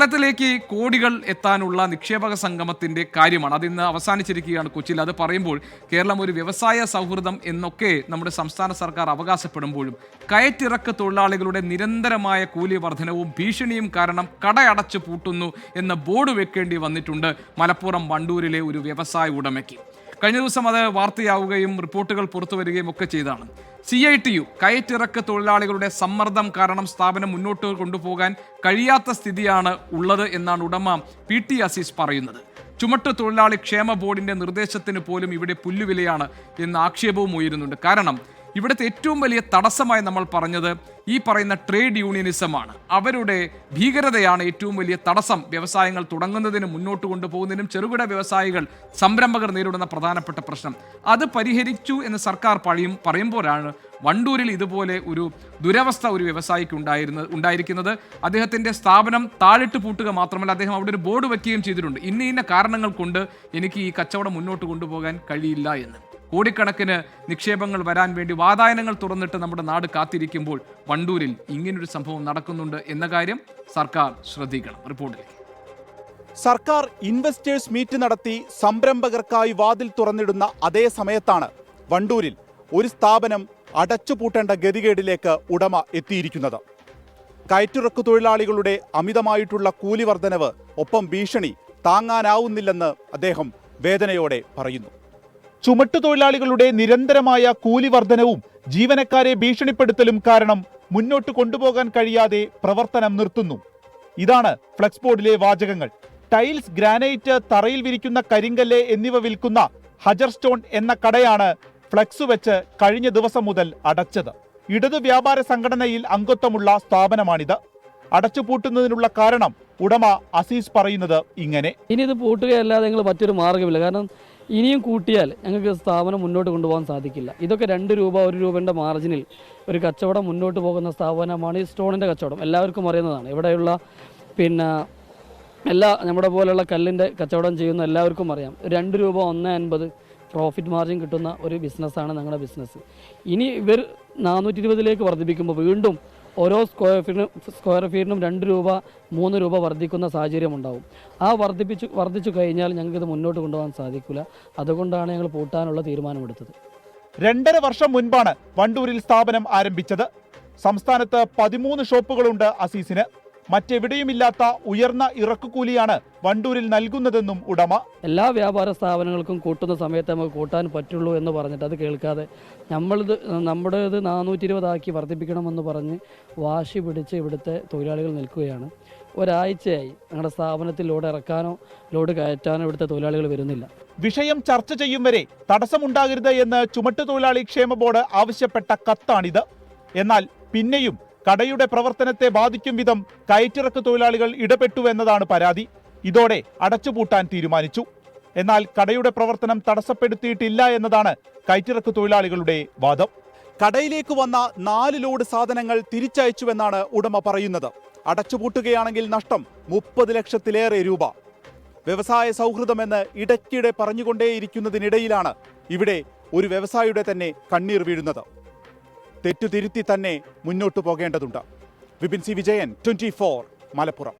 കേരളത്തിലേക്ക് കോടികൾ എത്താനുള്ള നിക്ഷേപക സംഗമത്തിന്റെ കാര്യമാണ്. അതിന്ന് അവസാനിച്ചിരിക്കുകയാണ് കൊച്ചിയിൽ. അത് പറയുമ്പോൾ കേരളം ഒരു വ്യവസായ സൗഹൃദം എന്നൊക്കെ നമ്മുടെ സംസ്ഥാന സർക്കാർ അവകാശപ്പെടുമ്പോഴും കയറ്റിറക്ക് തൊഴിലാളികളുടെ നിരന്തരമായ കൂലി വർധനവും ഭീഷണിയും കാരണം കടയടച്ചു പൂട്ടുന്നു എന്ന ബോർഡ് വെക്കേണ്ടി വന്നിട്ടുണ്ട് മലപ്പുറം വണ്ടൂരിലെ ഒരു വ്യവസായ ഉടമയ്ക്ക്. കഴിഞ്ഞ ദിവസം അത് വാർത്തയാവുകയും റിപ്പോർട്ടുകൾ പുറത്തു വരികയും ഒക്കെ ചെയ്താണ്. CITU കയറ്റിറക്ക് തൊഴിലാളികളുടെ സമ്മർദ്ദം കാരണം സ്ഥാപനം മുന്നോട്ട് കൊണ്ടുപോകാൻ കഴിയാത്ത സ്ഥിതിയാണ് ഉള്ളത് എന്നാണ് ഉടമ PT അസീസ് പറയുന്നത്. ചുമട്ട് തൊഴിലാളി ക്ഷേമ ബോർഡിന്റെ നിർദ്ദേശത്തിന് പോലും ഇവിടെ പുല്ലുവിലയാണ് എന്ന ആക്ഷേപവും ഉയരുന്നുണ്ട്. കാരണം ഇവിടുത്തെ ഏറ്റവും വലിയ തടസ്സമായി നമ്മൾ പറഞ്ഞത് ഈ പറയുന്ന ട്രേഡ് യൂണിയനിസമാണ്. അവരുടെ ഭീകരതയാണ് ഏറ്റവും വലിയ തടസ്സം വ്യവസായങ്ങൾ തുടങ്ങുന്നതിനും മുന്നോട്ട് കൊണ്ടുപോകുന്നതിനും. ചെറുകിട വ്യവസായികൾ, സംരംഭകർ നേരിടുന്ന പ്രധാനപ്പെട്ട പ്രശ്നം അത് പരിഹരിച്ചു എന്ന് സർക്കാർ പറയുമ്പോഴാണ് വണ്ടൂരിൽ ഇതുപോലെ ഒരു ദുരവസ്ഥ ഒരു വ്യവസായിക്ക് ഉണ്ടായിരിക്കുന്നത്. അദ്ദേഹത്തിൻ്റെ സ്ഥാപനം താഴിട്ട് പൂട്ടുക മാത്രമല്ല, അദ്ദേഹം അവിടെ ഒരു ബോർഡ് വയ്ക്കുകയും ചെയ്തിട്ടുണ്ട്. ഇന്ന കാരണങ്ങൾ കൊണ്ട് എനിക്ക് ഈ കച്ചവടം മുന്നോട്ട് കൊണ്ടുപോകാൻ കഴിയില്ല എന്ന്. കോടിക്കണക്കിന് നിക്ഷേപങ്ങൾ വരാൻ വേണ്ടി വാതായനങ്ങൾ തുറന്നിട്ട് നമ്മുടെ നാട് കാത്തിരിക്കുമ്പോൾ വണ്ടൂരിൽ ഇങ്ങനൊരു സംഭവം നടക്കുന്നുണ്ട് എന്ന കാര്യം സർക്കാർ ശ്രദ്ധിക്കണം. റിപ്പോർട്ടിലേക്ക്. സർക്കാർ ഇൻവെസ്റ്റേഴ്സ് മീറ്റ് നടത്തി സംരംഭകർക്കായി വാതിൽ തുറന്നിടുന്ന അതേ സമയത്താണ് വണ്ടൂരിൽ ഒരു സ്ഥാപനം അടച്ചുപൂട്ടേണ്ട ഗതികേടിലേക്ക് ഉടമ എത്തിയിരിക്കുന്നത്. കയറ്റിറക്ക് തൊഴിലാളികളുടെ അമിതമായിട്ടുള്ള കൂലി വർധനവ് ഒപ്പം ഭീഷണി താങ്ങാനാവുന്നില്ലെന്ന് അദ്ദേഹം വേദനയോടെ പറയുന്നു. ചുമട്ടുതൊഴിലാളികളുടെ നിരന്തരമായ കൂലി വർധനവും ജീവനക്കാരെ ഭീഷണിപ്പെടുത്തലും കാരണം മുന്നോട്ട് കൊണ്ടുപോകാൻ കഴിയാതെ പ്രവർത്തനം നിർത്തുന്നു. ഇതാണ് ഫ്ലെക്സ് ബോർഡിലെ വാചകങ്ങൾ. ടൈൽസ്, ഗ്രാനൈറ്റ്, തറയിൽ വിരിക്കുന്ന കരിങ്കല്ല് എന്നിവ വിൽക്കുന്ന ഹജർ സ്റ്റോൺ എന്ന കടയാണ് ഫ്ലെക്സ് വെച്ച് കഴിഞ്ഞ ദിവസം മുതൽ അടച്ചത്. ഇടതു വ്യാപാര സംഘടനയിൽ അംഗത്വമുള്ള സ്ഥാപനമാണിത്. അടച്ചുപൂട്ടുന്നതിനുള്ള കാരണം ഉടമ അസീസ് പറയുന്നത് ഇങ്ങനെ: ഇനി ഇത് പൂട്ടുകയല്ലാതെ ഞങ്ങൾ മറ്റൊരു മാർഗ്ഗമില്ല. കാരണം ഇനിയും കൂട്ടിയാൽ ഞങ്ങൾക്ക് സ്ഥാപനം മുന്നോട്ട് കൊണ്ടുപോകാൻ സാധിക്കില്ല. ഇതൊക്കെ 2 രൂപ 1 രൂപയുടെ മാർജിനിൽ ഒരു കച്ചവടം മുന്നോട്ട് പോകുന്ന സ്ഥാപനമാണ് ഈ സ്റ്റോണിൻ്റെ കച്ചവടം. എല്ലാവർക്കും അറിയുന്നതാണ്. ഇവിടെയുള്ള എല്ലാ നമ്മുടെ പോലെയുള്ള കല്ലിൻ്റെ കച്ചവടം ചെയ്യുന്ന എല്ലാവർക്കും അറിയാം. 2 രൂപ 1.50 പ്രോഫിറ്റ് മാർജിൻ കിട്ടുന്ന ഒരു ബിസിനസ്സാണ് ഞങ്ങളുടെ ബിസിനസ്. ഇനി ഇവർ 420 വർദ്ധിപ്പിക്കുമ്പോൾ വീണ്ടും ഓരോ സ്ക്വയർ ഫീറ്റിനും 2 രൂപ 3 രൂപ വർദ്ധിക്കുന്ന സാഹചര്യം ഉണ്ടാവും. ആ വർദ്ധിച്ചു കഴിഞ്ഞാൽ ഞങ്ങൾക്കിത് മുന്നോട്ട് കൊണ്ടുപോകാൻ സാധിക്കില്ല. അതുകൊണ്ടാണ് ഞങ്ങൾ പൂട്ടാനുള്ള തീരുമാനമെടുത്തത്. 2.5 വർഷം മുൻപാണ് വണ്ടൂരിൽ സ്ഥാപനം ആരംഭിച്ചത്. സംസ്ഥാനത്ത് 13 ഷോപ്പുകളുണ്ട് അസീസിന്. മറ്റെവിടെയുമില്ലാത്ത ഉയർന്ന ഇറക്കുകൂലിയാണ് വണ്ടൂരിൽ നൽകുന്നതെന്നും ഉടമ. എല്ലാ വ്യാപാര സ്ഥാപനങ്ങൾക്കും കൂട്ടുന്ന സമയത്ത് നമുക്ക് കൂട്ടാൻ പറ്റുള്ളൂ എന്ന് പറഞ്ഞിട്ട് അത് കേൾക്കാതെ നമ്മുടേത് 420 വർദ്ധിപ്പിക്കണമെന്ന് പറഞ്ഞ് വാശി പിടിച്ച് ഇവിടുത്തെ തൊഴിലാളികൾ നിൽക്കുകയാണ്. ഒരാഴ്ചയായി ഞങ്ങളുടെ സ്ഥാപനത്തിൽ ലോഡ് ഇറക്കാനോ ലോഡ് കയറ്റാനോ ഇവിടുത്തെ തൊഴിലാളികൾ വരുന്നില്ല. വിഷയം ചർച്ച ചെയ്യും വരെ തടസ്സമുണ്ടാകരുത് എന്ന് ചുമട്ടുതൊഴിലാളി ക്ഷേമ ബോർഡ് ആവശ്യപ്പെട്ട കത്താണിത്. എന്നാൽ പിന്നെയും കടയുടെ പ്രവർത്തനത്തെ ബാധിക്കും വിധം കയറ്റിറക്ക് തൊഴിലാളികൾ ഇടപെട്ടുവെന്നതാണ് പരാതി. ഇതോടെ അടച്ചുപൂട്ടാൻ തീരുമാനിച്ചു. എന്നാൽ കടയുടെ പ്രവർത്തനം തടസ്സപ്പെടുത്തിയിട്ടില്ല എന്നതാണ് കയറ്റിറക്ക് തൊഴിലാളികളുടെ വാദം. കടയിലേക്ക് വന്ന 4 ലോഡ് സാധനങ്ങൾ തിരിച്ചയച്ചുവെന്നാണ് ഉടമ പറയുന്നത്. അടച്ചുപൂട്ടുകയാണെങ്കിൽ നഷ്ടം 30 ലക്ഷത്തിലേറെ രൂപ. വ്യവസായ സൗഹൃദമെന്ന് ഇടയ്ക്കിടെ പറഞ്ഞുകൊണ്ടേയിരിക്കുന്നതിനിടയിലാണ് ഇവിടെ ഒരു വ്യവസായിയുടെ തന്നെ കണ്ണീർ വീഴുന്നത്. തെറ്റുതിരുത്തി തന്നെ മുന്നോട്ടു പോകേണ്ടതുണ്ട്. വിപിൻ സി വിജയൻ, 24 മലപ്പുറം.